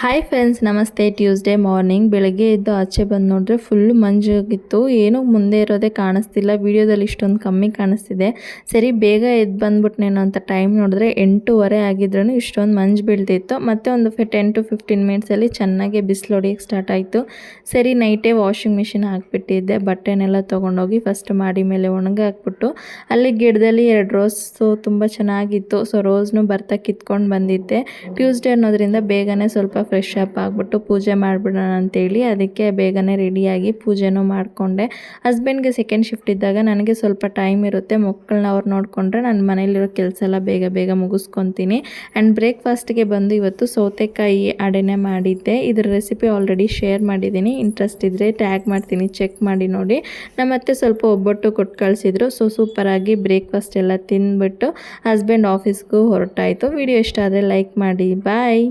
Hi friends, ನಮಸ್ತೆ. Tuesday morning ಬೆಳಗ್ಗೆ ಎದ್ದು ಆಚೆ ಬಂದು ನೋಡಿದ್ರೆ ಫುಲ್ಲು ಮಂಜಾಗಿತ್ತು. ಏನೂ ಮುಂದೆ ಇರೋದೇ ಕಾಣಿಸ್ತಿಲ್ಲ. ವಿಡಿಯೋದಲ್ಲಿ ಇಷ್ಟೊಂದು ಕಮ್ಮಿ ಕಾಣಿಸ್ತಿದೆ. ಸರಿ ಬೇಗ ಎದ್ದು ಬಂದ್ಬಿಟ್ನೇನೋ ಅಂತ ಟೈಮ್ ನೋಡಿದ್ರೆ 8:30 ಆಗಿದ್ರೂ ಇಷ್ಟೊಂದು ಮಂಜು ಬೀಳ್ತಿತ್ತು. ಮತ್ತೆ ಒಂದು 10 to 15 ಮಿನಿಟ್ಸಲ್ಲಿ ಚೆನ್ನಾಗಿ ಬಿಸಿಲು ಹೊಡಿಯೋಕ್ಕೆ ಸ್ಟಾರ್ಟ್ ಆಯಿತು. ಸರಿ ನೈಟೇ ವಾಷಿಂಗ್ ಮಿಷಿನ್ ಹಾಕ್ಬಿಟ್ಟಿದ್ದೆ. ಬಟ್ಟೆನೆಲ್ಲ ತೊಗೊಂಡೋಗಿ ಫಸ್ಟ್ ಮಾಡಿ ಮೇಲೆ ಒಣಗಿ ಹಾಕ್ಬಿಟ್ಟು ಅಲ್ಲಿ ಗಿಡದಲ್ಲಿ 2 ರೋಸು ತುಂಬ ಚೆನ್ನಾಗಿತ್ತು. ಸೊ ರೋಸ್ನು ಬರ್ತಾ ಕಿತ್ಕೊಂಡು ಬಂದಿದ್ದೆ. ಟ್ಯೂಸ್ಡೇ ಅನ್ನೋದ್ರಿಂದ ಬೇಗನೆ ಸ್ವಲ್ಪ ಫ್ರೆಶ್ ಅಪ್ ಆಗಿಬಿಟ್ಟು ಪೂಜೆ ಮಾಡಿಬಿಡೋಣ ಅಂತೇಳಿ ಅದಕ್ಕೆ ಬೇಗನೆ ರೆಡಿಯಾಗಿ ಪೂಜೆನೂ ಮಾಡಿಕೊಂಡೆ. ಹಸ್ಬೆಂಡ್ಗೆ ಸೆಕೆಂಡ್ ಶಿಫ್ಟ್ ಇದ್ದಾಗ ನನಗೆ ಸ್ವಲ್ಪ ಟೈಮ್ ಇರುತ್ತೆ. ಮಕ್ಕಳನ್ನ ಅವ್ರು ನೋಡಿಕೊಂಡ್ರೆ ನಾನು ಮನೇಲಿರೋ ಕೆಲಸ ಎಲ್ಲ ಬೇಗ ಮುಗಿಸ್ಕೊತೀನಿ. ಆ್ಯಂಡ್ ಬ್ರೇಕ್ಫಾಸ್ಟ್ಗೆ ಬಂದು ಇವತ್ತು ಸೌತೆಕಾಯಿ ಅಡೆನೆ ಮಾಡಿದ್ದೆ. ಇದರ ರೆಸಿಪಿ ಆಲ್ರೆಡಿ ಶೇರ್ ಮಾಡಿದ್ದೀನಿ. ಇಂಟ್ರೆಸ್ಟ್ ಇದ್ದರೆ ಟ್ಯಾಗ್ ಮಾಡ್ತೀನಿ, ಚೆಕ್ ಮಾಡಿ ನೋಡಿ. ನಮ್ಮತ್ತೆ ಸ್ವಲ್ಪ ಒಬ್ಬಟ್ಟು ಕೊಟ್ಟು ಕಳಿಸಿದ್ರು. ಸೊ ಸೂಪರಾಗಿ ಬ್ರೇಕ್ಫಾಸ್ಟ್ ಎಲ್ಲ ತಿಂದ್ಬಿಟ್ಟು ಹಸ್ಬೆಂಡ್ ಆಫೀಸ್ಗೂ ಹೊರಟಾಯಿತು. ವಿಡಿಯೋ ಇಷ್ಟ ಆದರೆ ಲೈಕ್ ಮಾಡಿ. ಬಾಯ್.